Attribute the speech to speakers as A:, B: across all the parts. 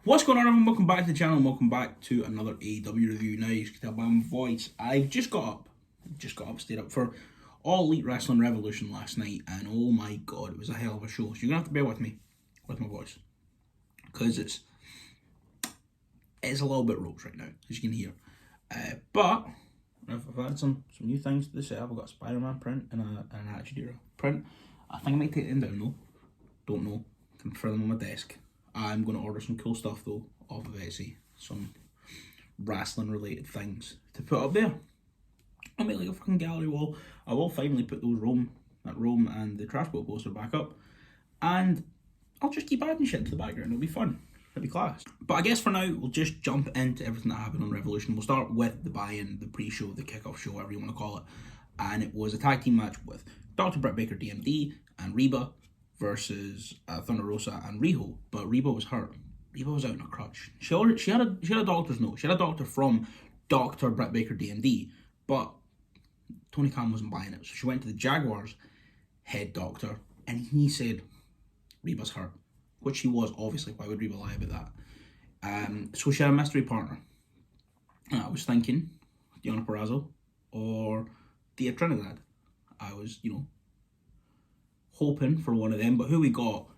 A: What's going on, everyone? Welcome back to the channel and welcome back to another AEW review. Now you can tell by my voice, I've just got up, stayed up for All Elite Wrestling Revolution last night, and oh my god, it was a hell of a show. So you're gonna have to bear with me with my voice, because it's a little bit ropes right now, as you can hear. But I've had some new things to set up. I've got a Spider-Man print and an Attitude Era print. I think I might take them down though. Don't know. Can prefer them on my desk. I'm going to order some cool stuff though off of Etsy, some wrestling related things to put up there. I'll make like a fucking gallery wall. I will finally put those Rome and the Trash Boat poster back up, and I'll just keep adding shit to the background. It'll be fun. It'll be class. But I guess for now we'll just jump into everything that happened on Revolution. We'll start with the buy-in, the pre-show, the kickoff show, whatever you want to call it, and it was a tag team match with Dr. Britt Baker, DMD, and Reba versus Thunder Rosa and Riho, but Reba was hurt. Reba was out in a crutch. She had a doctor's note. She had a doctor from Dr. Britt Baker DMD, but Tony Khan wasn't buying it, so she went to the Jaguars head doctor, and he said Reba's hurt, which she was, obviously. Why would Reba lie about that? So she had a mystery partner. And I was thinking Deonna Purrazzo or Thea Trinidad. I was, hoping for one of them, but who we got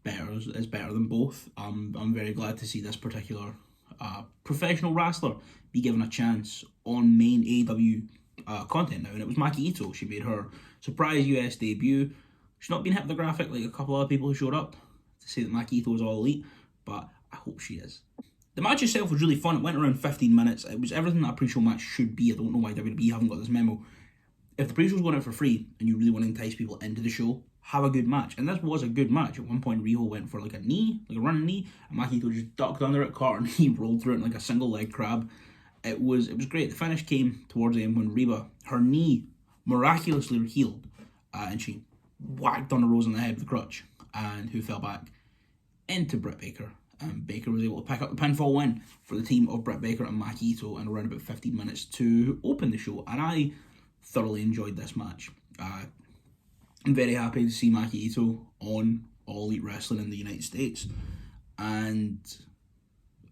A: is better than both. I'm very glad to see this particular professional wrestler be given a chance on main AEW content now, and it was Maki Ito. She made her surprise US debut. She's not been hit with the graphic like a couple other people who showed up to say that Maki Ito was all elite, but I hope she is. The match itself was really fun. It went around 15 minutes. It was everything that a pre-show match should be. I don't know why WWE haven't got this memo. If the pre-show's going out for free and you really want to entice people into the show, have a good match. And this was a good match. At one point, Riho went for like a running knee, and Maki Ito just ducked under it, caught her knee, rolled through it like a single leg crab. It was great. The finish came towards the end when Reba, her knee miraculously healed, and she whacked Thunder Rosa in the head with a crutch, and who fell back into Britt Baker. And Baker was able to pick up the pinfall win for the team of Britt Baker and Maki Ito in around about 15 minutes to open the show. And I thoroughly enjoyed this match. I'm very happy to see Maki Ito on All Elite Wrestling in the United States, and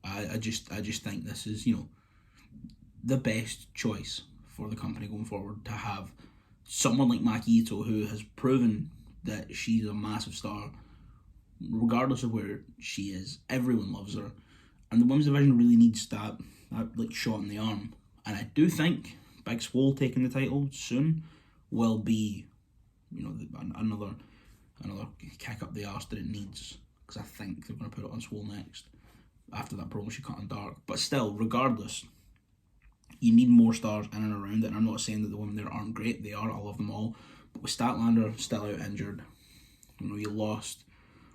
A: I just think this is the best choice for the company going forward, to have someone like Maki Ito, who has proven that she's a massive star regardless of where she is. Everyone loves her, and the women's division really needs that like shot in the arm. And I do think Big Swole taking the title soon will be, another kick up the arse that it needs, because I think they're going to put it on Swole next after that promo she cut on Dark. But still, regardless, you need more stars in and around it. And I'm not saying that the women there aren't great; they are. I love them all. But with Statlander still out injured, you lost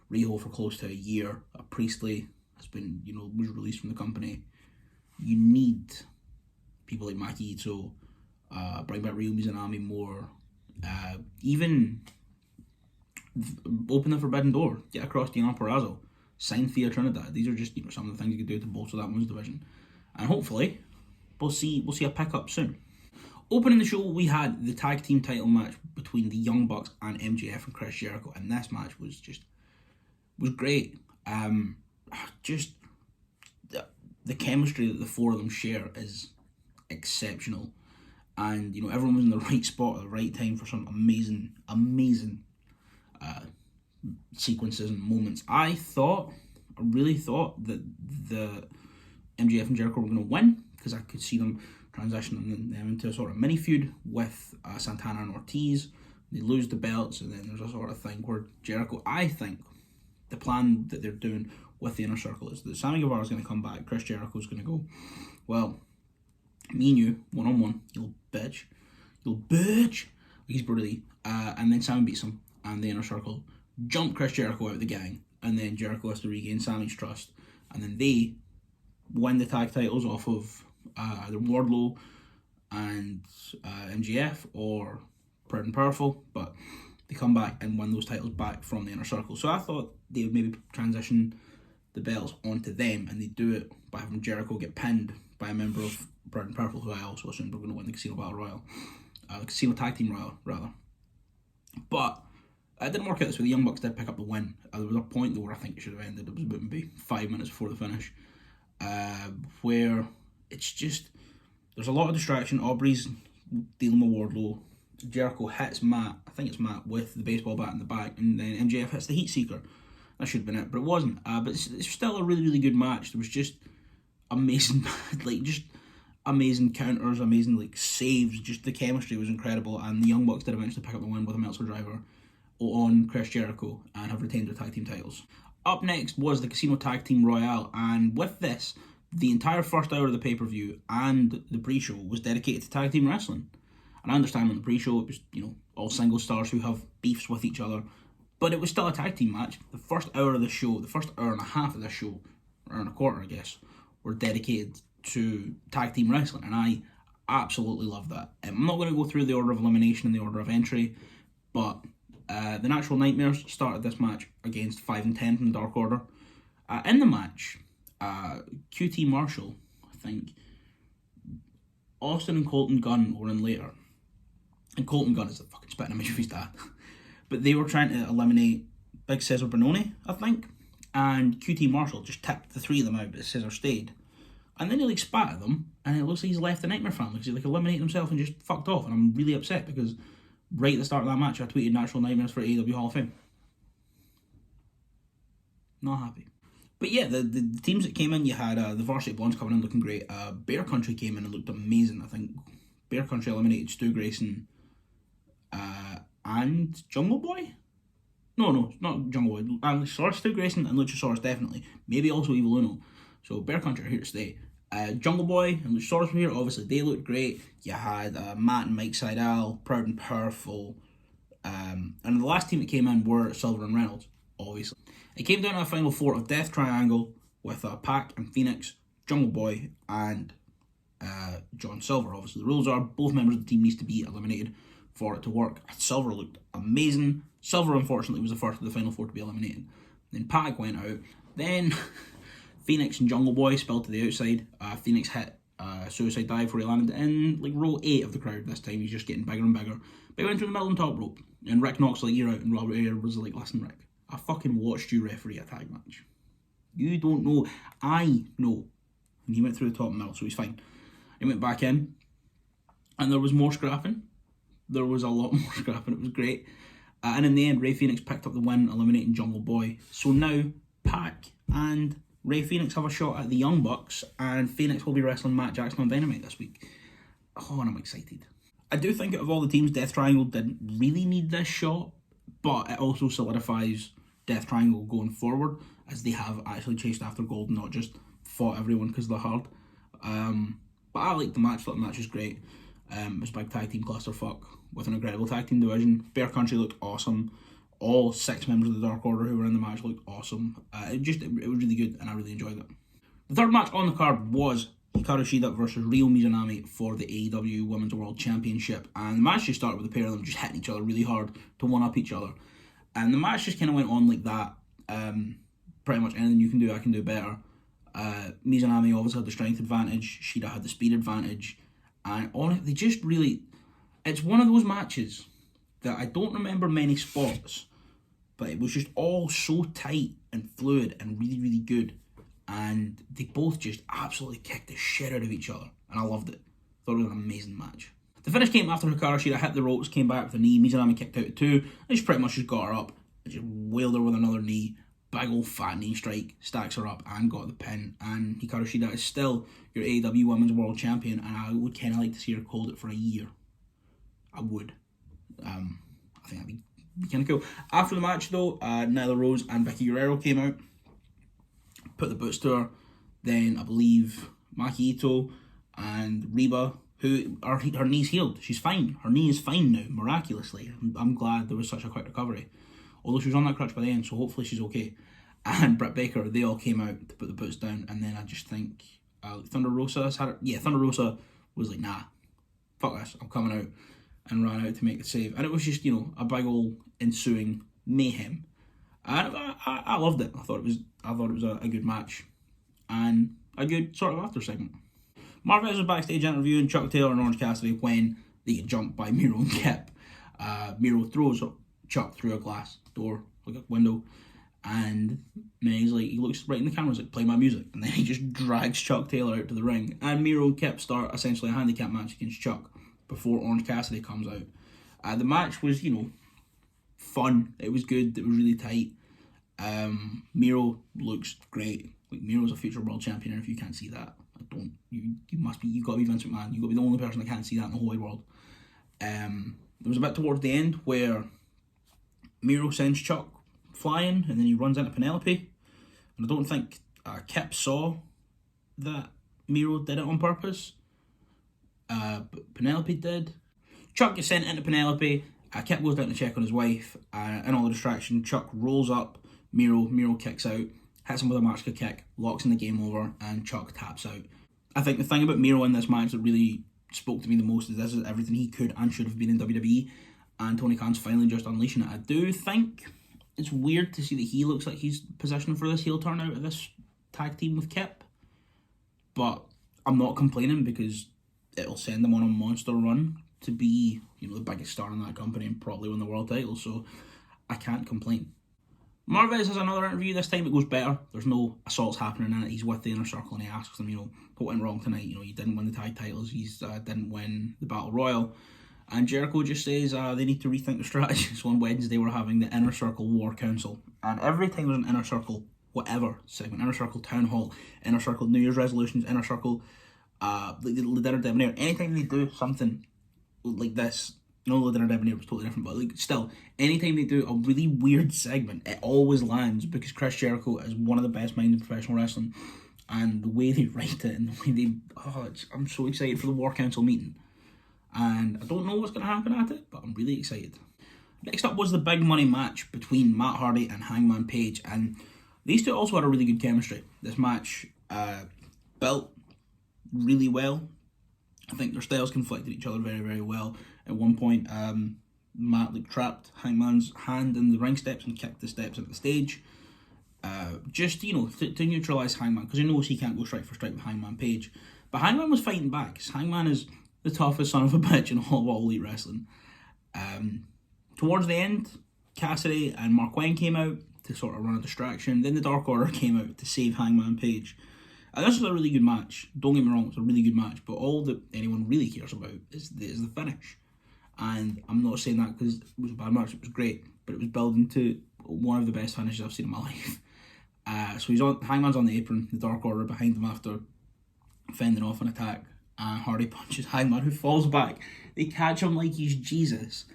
A: Riho for close to a year. Priestley has been, was released from the company. You need people like Maki Ito, bring back Ryo Mizunami more, even open the forbidden door, get across Deonna Purrazzo, sign Thea Trinidad. These are just some of the things you could do to bolster that women's division, and hopefully we'll see a pickup soon. Opening the show, we had the tag team title match between the Young Bucks and MJF and Chris Jericho, and this match was great. Just the chemistry that the four of them share is exceptional, and everyone was in the right spot at the right time for some amazing sequences and moments. I really thought that the MJF and Jericho were going to win, because I could see them transitioning them into a sort of mini feud with Santana and Ortiz. They lose the belts, and then there's a sort of thing where Jericho, I think the plan that they're doing with the Inner Circle is that Sammy Guevara is going to come back. Chris Jericho is going to go, well, me and you, one-on-one, you'll bitch, he's brutally, and then Sammy beats him, and the Inner Circle jump Chris Jericho out of the gang, and then Jericho has to regain Sammy's trust, and then they win the tag titles off of either Wardlow and MJF or Proud and Powerful, but they come back and win those titles back from the Inner Circle. So I thought they would maybe transition the belts onto them, and they do it by having Jericho get pinned by a member of Proud and Powerful, who I also assumed were going to win the Casino Battle Royal, the Casino Tag Team Royal, rather. But It didn't work out this way. The Young Bucks did pick up the win. There was a point though where I think it should have ended. It was about maybe 5 minutes before the finish, where it's just there's a lot of distraction. Aubrey's dealing with Wardlow. Jericho hits Matt, I think it's Matt, with the baseball bat in the back, and then MJF hits the Heat Seeker. That should have been it, but it wasn't. But it's still a really, really good match. There was just amazing, just amazing counters, amazing saves. Just the chemistry was incredible, and the Young Bucks did eventually pick up the win with a Meltzer driver on Chris Jericho and have retained their tag team titles. Up next was the Casino Tag Team Royale, and with this, the entire first hour of the pay-per-view and the pre-show was dedicated to tag team wrestling. And I understand on the pre-show it was, all single stars who have beefs with each other, but it was still a tag team match. The first hour of the show, the first hour and a half of the show, hour and a quarter I guess, were dedicated to tag team wrestling, and I absolutely love that. I'm not going to go through the order of elimination and the order of entry, but the Natural Nightmares started this match against 5 and 10 from the Dark Order. In the match, QT Marshall, I think, Austin and Colton Gunn were in later. And Colton Gunn is the fucking spitting image of his dad. But they were trying to eliminate Big Cesar Bononi, I think. And QT Marshall just tipped the three of them out, but Cesar stayed. And then he spat at them, and it looks like he's left the Nightmare family because he eliminated himself and just fucked off. And I'm really upset because right at the start of that match, I tweeted Natural Nightmares for AEW Hall of Fame. Not happy. But yeah, the teams that came in, you had the Varsity Blondes coming in looking great. Bear Country came in and looked amazing. I think Bear Country eliminated Stu Grayson and Jungle Boy? No, not Jungle Boy. Stu Grayson and Luchasaurus definitely. Maybe also Evil Uno. So Bear Country are here to stay. Jungle Boy and Luchasaurus were here. Obviously, they looked great. You had Matt and Mike Sydal, Proud and Powerful. And the last team that came in were Silver and Reynolds, obviously. It came down to a final four of Death Triangle with Pac and Phoenix, Jungle Boy, and John Silver. Obviously, the rules are both members of the team needs to be eliminated for it to work. Silver looked amazing. Silver, unfortunately, was the first of the final four to be eliminated. Then Pac went out. Then Phoenix and Jungle Boy spilled to the outside. Phoenix hit suicide dive where he landed in row 8 of the crowd this time. He's just getting bigger and bigger. But he went through the middle and top rope. And Rick Knox you're out. And Robert Ayer was like, listen, Rick, I fucking watched you referee a tag match. You don't know. I know. And he went through the top and middle, so he's fine. He went back in. And there was more scrapping. There was a lot more scrapping. It was great. And in the end, Ray Phoenix picked up the win, eliminating Jungle Boy. So now, Pac and Ray Phoenix have a shot at the Young Bucks, and Phoenix will be wrestling Matt Jackson on Dynamite this week. Oh, and I'm excited. I do think out of all the teams, Death Triangle didn't really need this shot, but it also solidifies Death Triangle going forward, as they have actually chased after gold, not just fought everyone because they're hard. But I liked the match. Thought the match was great. It was a big tag team clusterfuck with an incredible tag team division. Bear Country looked awesome. All 6 members of the Dark Order who were in the match looked awesome. It was really good, and I really enjoyed it. The third match on the card was Hikaru Shida versus Ryo Mizunami for the AEW Women's World Championship. And the match just started with the pair of them just hitting each other really hard to one-up each other. And the match just kind of went on like that. Pretty much anything you can do, I can do better. Mizunami obviously had the strength advantage. Shida had the speed advantage. And on it, they just really... It's one of those matches that I don't remember many spots, but it was just all so tight and fluid and really, really good. And they both just absolutely kicked the shit out of each other. And I loved it. Thought it was an amazing match. The finish came after Hikaru Shida hit the ropes, came back with a knee. Mizunami kicked out at 2. And she pretty much just got her up and just wailed her with another knee. Big old fat knee strike, stacks her up and got the pin. And Hikaru Shida is still your AEW Women's World Champion, and I would kind of like to see her hold it for a year. I would. I think that'd be kind of cool. After the match though, Nyla Rose and Vicky Guerrero came out, put the boots to her. Then I believe Maki Ito and Reba, who are her knee's healed. She's fine. Her knee is fine now, miraculously. I'm glad there was such a quick recovery. Although she was on that crutch by the end, so hopefully she's okay. And Britt Baker, they all came out to put the boots down, and then I just think Thunder Rosa Thunder Rosa was like, nah, fuck this, I'm coming out, and ran out to make the save. And it was just, a big old ensuing mayhem. And I loved it. I thought it was a good match, and a good sort of after segment. Marvez was backstage interviewing Chuck Taylor and Orange Cassidy when they get jumped by Miro and Kip. Miro throws Chuck through a glass door, like a window, and then he looks right in the camera, he's like, play my music, and then he just drags Chuck Taylor out to the ring, and Miro and Kip start essentially a handicap match against Chuck before Orange Cassidy comes out. The match was, fun. It was good. It was really tight. Miro looks great. Like, Miro's a future world champion, and if you can't see that, you've got to be Vince McMahon. You've got to be the only person that can't see that in the whole wide world. There was a bit towards the end where Miro sends Chuck flying, and then he runs into Penelope, and I don't think Kip saw that Miro did it on purpose, but Penelope did. Chuck gets sent into Penelope, Kip goes down to check on his wife, and all the distraction, Chuck rolls up Miro kicks out, hits him with a Marshka kick, locks in the game over, and Chuck taps out. I think the thing about Miro in this match that really spoke to me the most is this is everything he could and should have been in WWE, and Tony Khan's finally just unleashing it. I do think it's weird to see that he looks like he's positioned for this heel turn out of this tag team with Kip, but I'm not complaining because it'll send them on a monster run to be, the biggest star in that company and probably win the world title, so I can't complain. Marvez has another interview. This time it goes better. There's no assaults happening in it. He's with the Inner Circle and he asks them, what went wrong tonight? You didn't win the tag titles. You didn't win the Battle Royal. And Jericho just says they need to rethink the strategy. So on Wednesday we're having the Inner Circle War Council. And every time there's an Inner Circle whatever segment, Inner Circle Town Hall, Inner Circle New Year's Resolutions, Inner Circle the Dinner Debonair, anytime they do something like this, the Dinner Debonair was totally different, but still, anytime they do a really weird segment, it always lands because Chris Jericho is one of the best minds in professional wrestling, and the way they write it and the way I'm so excited for the War Council meeting, and I don't know what's going to happen at it, but I'm really excited. Next up was the big money match between Matt Hardy and Hangman Page, and these two also had a really good chemistry. This match built really well. I think their styles conflicted each other very, very well. At one point, Matt trapped Hangman's hand in the ring steps and kicked the steps at the stage. Just, to neutralise Hangman, because he knows he can't go strike for strike with Hangman Page. But Hangman was fighting back, because Hangman is the toughest son of a bitch in all of Elite Wrestling. Towards the end, Cassidy and Mark Wayne came out to sort of run a distraction. Then the Dark Order came out to save Hangman Page. And this was a really good match. Don't get me wrong, it's a really good match. But all that anyone really cares about is the finish. And I'm not saying that because it was a bad match. It was great. But it was building to one of the best finishes I've seen in my life. So Hangman's on the apron. The Dark Order behind him after fending off an attack. Hardy punches Hangman, who falls back. They catch him like he's Jesus.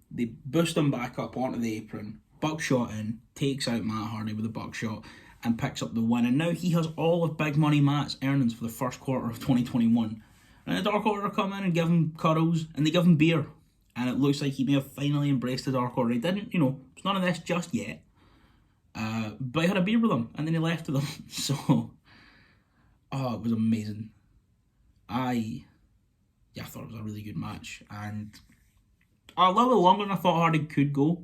A: They boost him back up onto the apron. Buckshot in. Takes out Matt Hardy with a buckshot. And picks up the win, and now he has all of Big Money Matt's earnings for the first quarter of 2021. And the Dark Order come in and give him cuddles, and they give him beer, and it looks like he may have finally embraced the Dark Order. He didn't, it's none of this just yet, but he had a beer with them, and then he left with them. So, it was amazing. I thought it was a really good match, and a little longer than I thought Hardy could go.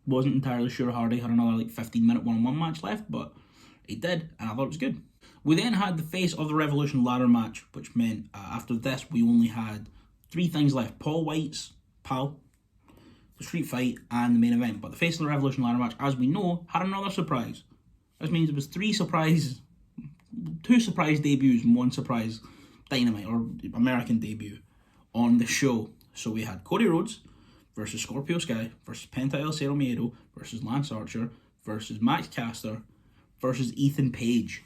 A: Wasn't entirely sure Hardy had another 15-minute one-on-one match left, but he did, and I thought it was good. We then had the Face of the Revolution ladder match, which meant after this we only had 3 things left. Paul White's pal, the street fight, and the main event. But the Face of the Revolution ladder match, as we know, had another surprise. This means it was 2 surprise debuts and 1 surprise Dynamite or American debut on the show. So we had Cody Rhodes versus Scorpio Sky versus Penta El Cero Miedo versus Lance Archer versus Max Caster versus Ethan Page.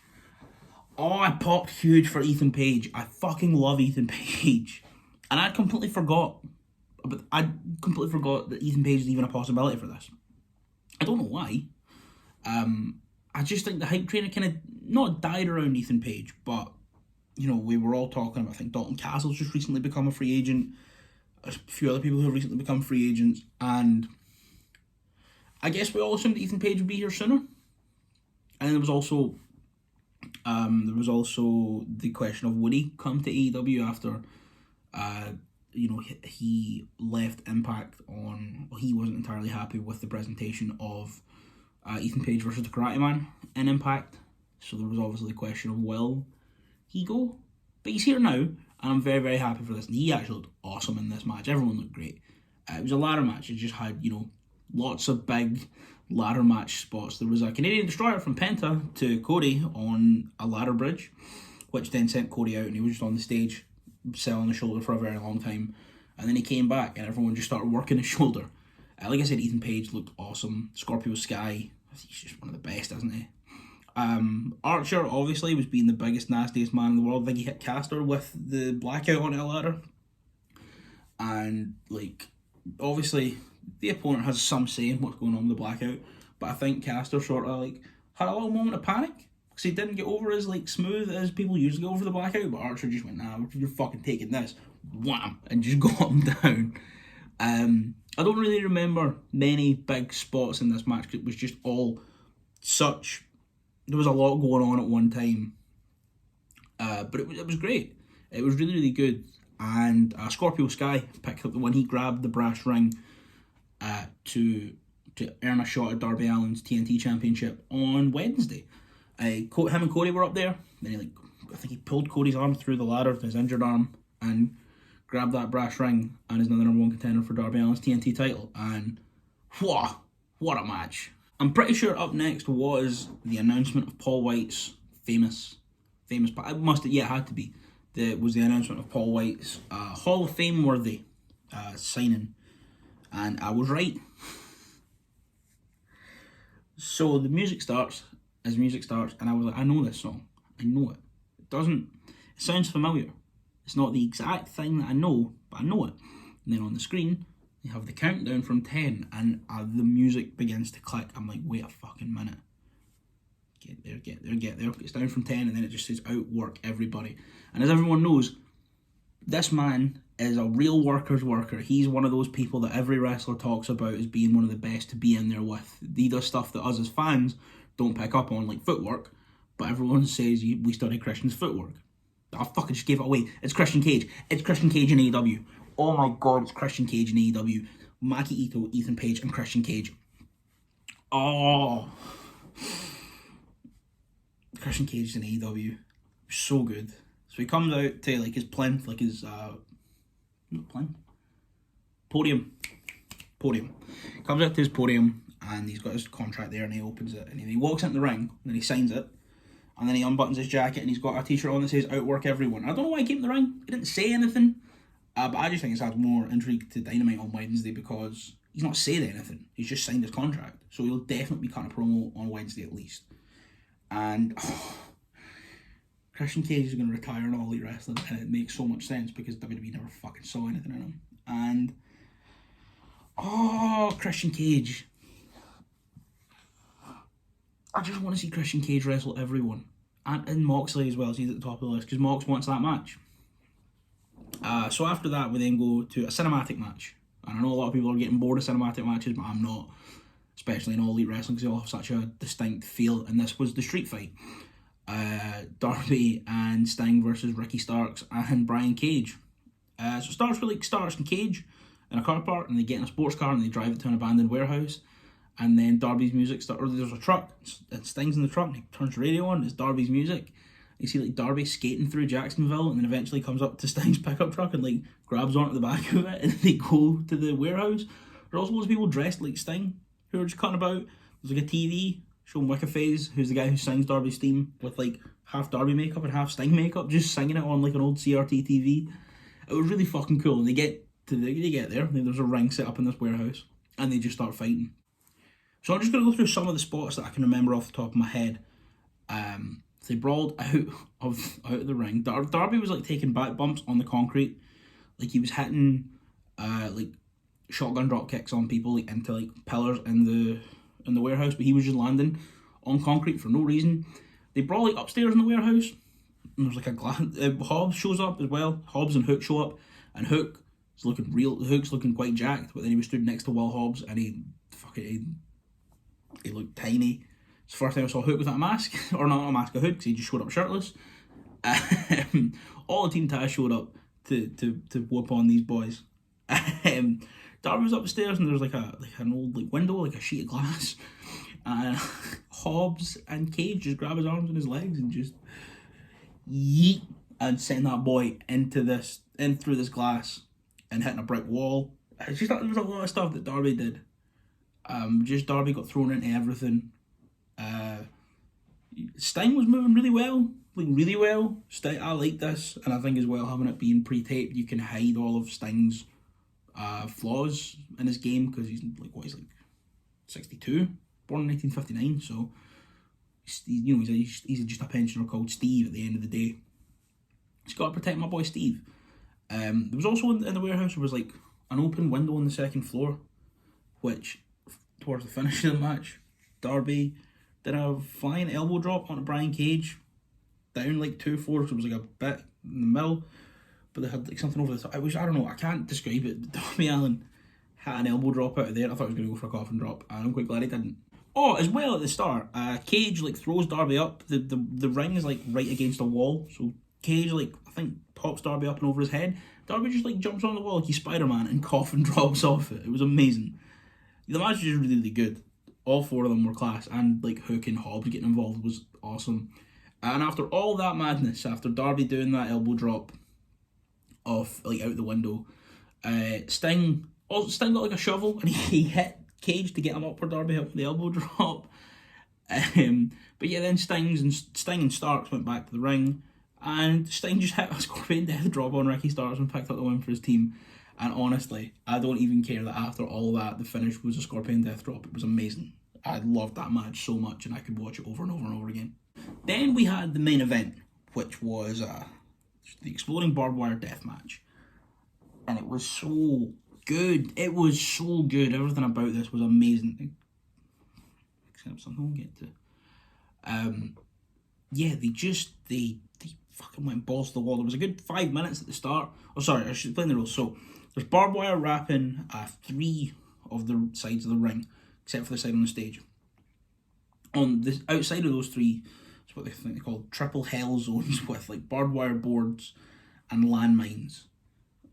A: Oh, I popped huge for Ethan Page. I fucking love Ethan Page. And I completely forgot that Ethan Page is even a possibility for this. I don't know why. I just think the hype train kind of not died around Ethan Page, but we were all talking about, I think Dalton Castle's just recently become a free agent. A few other people who have recently become free agents, and I guess we all assumed that Ethan Page would be here sooner. And there was also the question of would he come to AEW after he left Impact on. He wasn't entirely happy with the presentation of Ethan Page versus the Karate Man in Impact, so there was obviously the question of will he go, but he's here now. And I'm very, very happy for this. And he actually looked awesome in this match. Everyone looked great. It was a ladder match. It just had, lots of big ladder match spots. There was a Canadian Destroyer from Penta to Cody on a ladder bridge, which then sent Cody out, and he was just on the stage selling the shoulder for a very long time. And then he came back, and everyone just started working his shoulder. Like I said, Ethan Page looked awesome. Scorpio Sky, he's just one of the best, isn't he? Archer, obviously, was being the biggest, nastiest man in the world. I think he hit Caster with the blackout on a ladder. And, obviously, the opponent has some say in what's going on with the blackout. But I think Caster sort of, had a little moment of panic. Because he didn't get over as, smooth as people usually go over the blackout. But Archer just went, nah, you're fucking taking this. Wham! And just got him down. I don't really remember many big spots in this match, because it was just all such... There was a lot going on at one time. But it was great. It was really, really good. And Scorpio Sky picked up the one. He grabbed the brass ring to earn a shot at Darby Allin's TNT Championship on Wednesday. Him and Cody were up there. Then I think he pulled Cody's arm through the ladder, his injured arm, and grabbed that brass ring, and is now the number one contender for Darby Allin's TNT title. And what a match. I'm pretty sure up next was the announcement of Paul White's famous, it had to be. Was the announcement of Paul White's Hall of Fame worthy signing. And I was right. So the music starts, and I was like, I know this song. I know it. It sounds familiar. It's not the exact thing that I know, but I know it. And then on the screen, they have the countdown from 10, and the music begins to click. I'm like, wait a fucking minute. Get there. It's down from 10, and then it just says, outwork everybody. And as everyone knows, this man is a real worker's worker. He's one of those people that every wrestler talks about as being one of the best to be in there with. He does stuff that us as fans don't pick up on, like footwork, but everyone says we study Christian's footwork. I fucking just gave it away. It's Christian Cage. It's Christian Cage in AEW. Oh my god, it's Christian Cage in AEW. Maki Ito, Ethan Page, and Christian Cage. Oh. Christian Cage in AEW. So good. So he comes out to his plinth, Podium. Comes out to his podium, and he's got his contract there, and he opens it, and he walks into the ring, and then he signs it, and then he unbuttons his jacket, and he's got a t-shirt on that says outwork everyone. I don't know why he came in the ring. He didn't say anything, but I just think it's added more intrigue to Dynamite on Wednesday, because he's not said anything. He's just signed his contract, so he'll definitely be cutting a promo on Wednesday at least. And Christian Cage is going to retire in All Elite Wrestling, and it makes so much sense because WWE never fucking saw anything in him. And Christian Cage. I just want to see Christian Cage wrestle everyone. And Moxley as well, so he's at the top of the list, because Mox wants that match. So after that, we then go to a cinematic match. And I know a lot of people are getting bored of cinematic matches, but I'm not. Especially in All Elite Wrestling, because they all have such a distinct feel. And this was the street fight. Darby and Sting versus Ricky Starks and Brian Cage. So it starts with Starks and Cage in a car park, and they get in a sports car and they drive it to an abandoned warehouse. And then Darby's music starts, or there's a truck, and Sting's in the truck, and he turns the radio on, it's Darby's music. You see Darby skating through Jacksonville, and then eventually comes up to Sting's pickup truck and grabs onto the back of it, and they go to the warehouse. There's also loads of people dressed like Sting who are just cutting about. There's a TV showing Wiccaphase, who's the guy who sings Darby's theme, with half Darby makeup and half Sting makeup, just singing it on an old CRT TV. It was really fucking cool. And they get there, and there's a ring set up in this warehouse, and they just start fighting. So I'm just going to go through some of the spots that I can remember off the top of my head. They brawled out of the ring. Darby was taking back bumps on the concrete, he was hitting shotgun drop kicks on people into pillars in the warehouse, but he was just landing on concrete for no reason. They brawl upstairs in the warehouse, and there's a glass. Hobbs shows up as well. Hobbs and Hook show up, and Hook's looking quite jacked, but then he was stood next to Will Hobbs, and he looked tiny. It's the first time I saw Hook without a mask, or not a mask, a hood, because he just showed up shirtless. All the Team Taz showed up to whoop on these boys. Darby was upstairs, and there's an old window, a sheet of glass. And Hobbs and Cage just grab his arms and his legs and just yeet and send that boy in through this glass and hitting a brick wall. It's just that there was a lot of stuff that Darby did. Just Darby got thrown into everything. Sting was moving really well, like really well. I like this, and I think as well having it being pre-taped, you can hide all of Sting's flaws in his game because he's like 62, born in 1959, so he's just a pensioner called Steve at the end of the day. He's got to protect my boy Steve. There was also in the warehouse there was like an open window on the second floor, which towards the finish of the match, Darby did a flying elbow drop onto Brian Cage, down like 2 floors. It was like a bit in the middle, but they had like something over the top. I don't know, I can't describe it. Darby Allin had an elbow drop out of there. I thought he was going to go for a coffin drop, and I'm quite glad he didn't. Oh, as well at the start, Cage like throws Darby up. The ring is like right against a wall, so Cage like I think pops Darby up and over his head. Darby just like jumps on the wall like he's Spider-Man and coffin drops off it. It was amazing. The match was just really, really good. All 4 of them were class, and like Hook and Hobbs getting involved was awesome. And after all that madness, after Darby doing that elbow drop off like out the window, Sting got like a shovel and he hit Cage to get him up for Darby hit with the elbow drop. But yeah, then Sting and Starks went back to the ring, and Sting just hit a Scorpion Death drop on Ricky Starks and picked up the win for his team. And honestly, I don't even care that after all that, the finish was a Scorpion Death drop. It was amazing. I loved that match so much, and I could watch it over and over and over again. Then we had the main event, which was the Exploding Barbed Wire Death Match. And it was so good. It was so good. Everything about this was amazing. Except something we'll get to. Yeah, they fucking went balls to the wall. There was a good 5 minutes at the start. Oh, sorry, I should explain the rules. So, there's barbed wire wrapping 3 of the sides of the ring, except for the side on the stage. On the outside of those 3, it's what they call triple hell zones with like barbed wire boards and landmines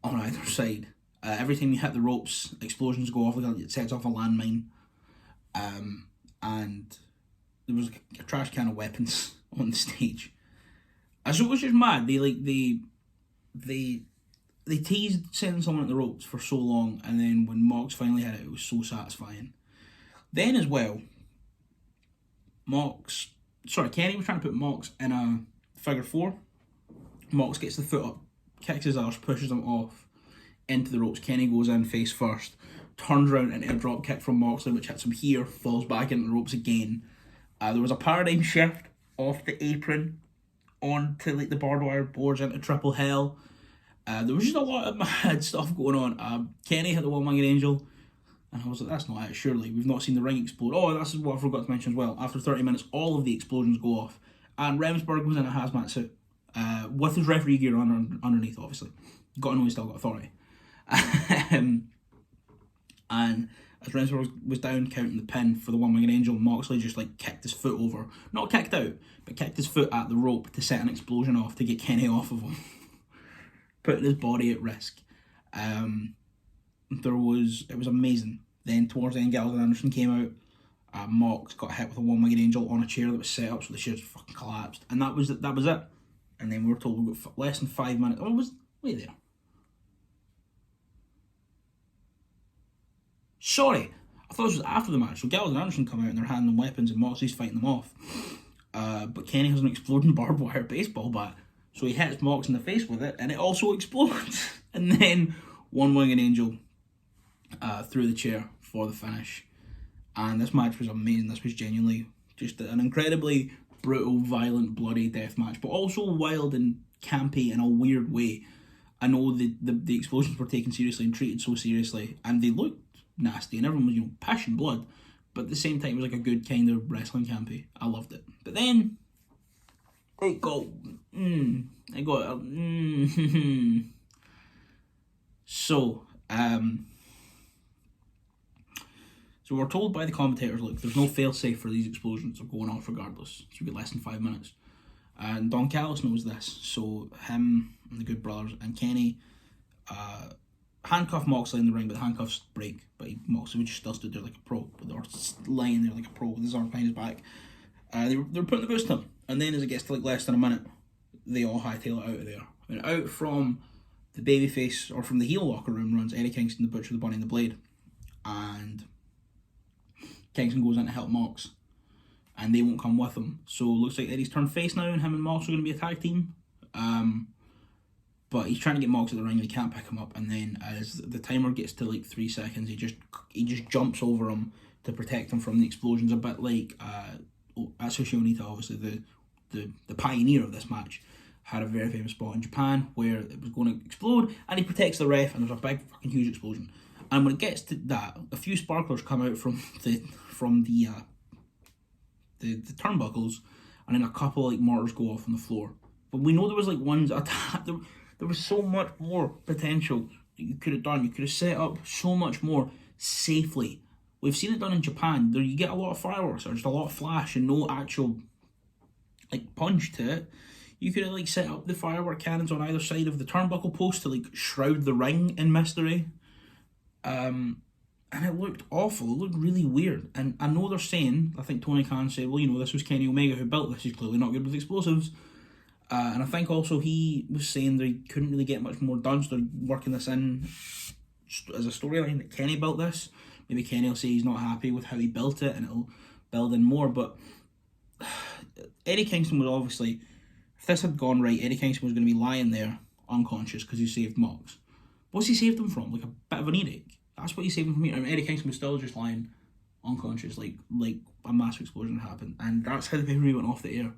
A: on either side. Every time you hit the ropes, explosions go off, like it sets off a landmine. And there was a trash can of weapons on the stage. So it was just mad. They teased sending someone at the ropes for so long, and then when Mox finally hit it, it was so satisfying. Then as well, Kenny was trying to put Mox in a figure 4. Mox gets the foot up, kicks his arse, pushes him off into the ropes. Kenny goes in face first, turns around into a drop kick from Moxley, which hits him here, falls back into the ropes again. There was a paradigm shift off the apron onto like the barbed wire boards into triple hell. There was just a lot of mad stuff going on. Kenny hit the one-winged angel, and I was like, that's not it, surely. We've not seen the ring explode. Oh, that's what I forgot to mention as well. After 30 minutes, all of the explosions go off. And Remsburg was in a hazmat suit, with his referee gear underneath, obviously. Got to know he's still got authority. And as Remsburg was down counting the pin for the one-winged angel, Moxley just like kicked his foot over. Not kicked out, but kicked his foot at the rope to set an explosion off to get Kenny off of him. Putting his body at risk. It was amazing. Then towards the end, Gallows and Anderson came out. Mox got hit with a one-winged angel on a chair that was set up, so the chair just fucking collapsed. And that was it. And then we were told we've got less than 5 minutes. Oh, wait there. Sorry, I thought this was after the match. So Gallows and Anderson come out and they're handing them weapons and Moxley's fighting them off. But Kenny has an exploding barbed wire baseball bat. So he hits Mox in the face with it and it also explodes. And then one-winged angel through the chair for the finish. And this match was amazing. This was genuinely just an incredibly brutal, violent, bloody death match, but also wild and campy in a weird way. I know the explosions were taken seriously and treated so seriously, and they looked nasty, and everyone was pissing blood, but at the same time it was like a good kind of wrestling campy. I loved it. But then it got So we're told by the commentators, look, there's no fail-safe for these explosions. They're going off regardless. So we get less than 5 minutes. And Don Callis knows this. So him and the Good Brothers and Kenny handcuff Moxley in the ring, but the handcuffs break. But Moxley just still stood there like a pro. But they were lying there like a pro with his arm behind his back. They were putting the boost to him. And then as it gets to like less than a minute, they all hightail it out of there. And out from the babyface, or from the heel locker room, runs Eddie Kingston, the Butcher, the Bunny, and the Blade. And Kingston goes in to help Mox, and they won't come with him. So it looks like Eddie's turned face now, and him and Mox are going to be a tag team. But he's trying to get Mox at the ring, and he can't pick him up. And then as the timer gets to like 3 seconds, he just jumps over him to protect him from the explosions. A bit like Atsushi Onita, obviously the pioneer of this match, had a very famous spot in Japan where it was going to explode, and he protects the ref, and there's a big fucking huge explosion. And when it gets to that, a few sparklers come out from the turnbuckles, and then a couple like mortars go off on the floor. But we know there was like ones attacked. There was so much more potential that you could have done. You could have set up so much more safely. We've seen it done in Japan. There you get a lot of fireworks, or just a lot of flash and no actual like punch to it. You could have like set up the firework cannons on either side of the turnbuckle post to like shroud the ring in mystery. And it looked awful. It looked really weird. And I know they're saying, I think Tony Khan said, well, you know, this was Kenny Omega who built this. He's clearly not good with explosives. And I think also he was saying that he couldn't really get much more done, so they're working this in as a storyline that Kenny built this. Maybe Kenny will say he's not happy with how he built it and it'll build in more. But Eddie Kingston was obviously, if this had gone right, Eddie Kingston was going to be lying there unconscious because he saved Mox. What's he saved him from? Like a bit of an earache. That's what he saved him from. And Eddie Kingston was still just lying unconscious, like a massive explosion happened. And that's how the pay-per-view went off the air.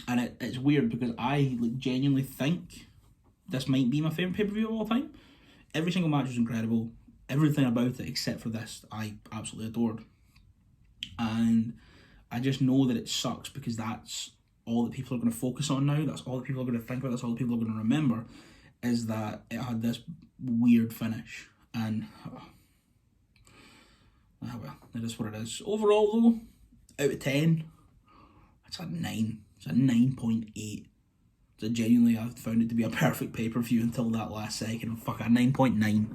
A: And it's weird because I genuinely think this might be my favourite pay-per-view of all time. Every single match was incredible. Everything about it except for this I absolutely adored. And I just know that it sucks because that's all that people are going to focus on now. That's all that people are going to think about. That's all that people are going to remember, is that it had this weird finish. And well, it is what it is. Overall though, out of 10, it's a 9. It's a 9.8. So genuinely, I found it to be a perfect pay-per-view until that last second. Fuck, a 9.9.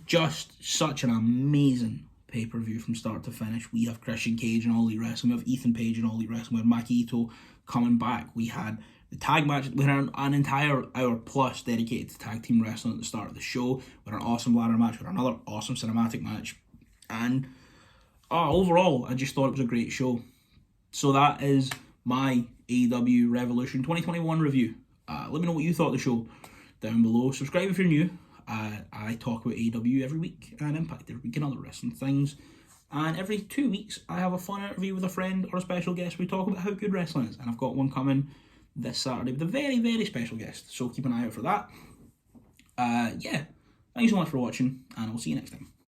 A: Just such an amazing pay-per-view from start to finish. We have Christian Cage and All Elite Wrestling. We have Ethan Page and All Elite Wrestling. We have Maki Ito coming back. We had the tag match. We had an entire hour plus dedicated to tag team wrestling at the start of the show. We had an awesome ladder match. We had another awesome cinematic match. And overall, I just thought it was a great show. So that is my AEW Revolution 2021 review. Let me know what you thought of the show down below. Subscribe if you're new. I talk about AEW every week and Impact every week and other wrestling things. And every 2 weeks, I have a fun interview with a friend or a special guest. We talk about how good wrestling is. And I've got one coming this Saturday with a very, very special guest. So keep an eye out for that. Thank you so much for watching, and I'll see you next time.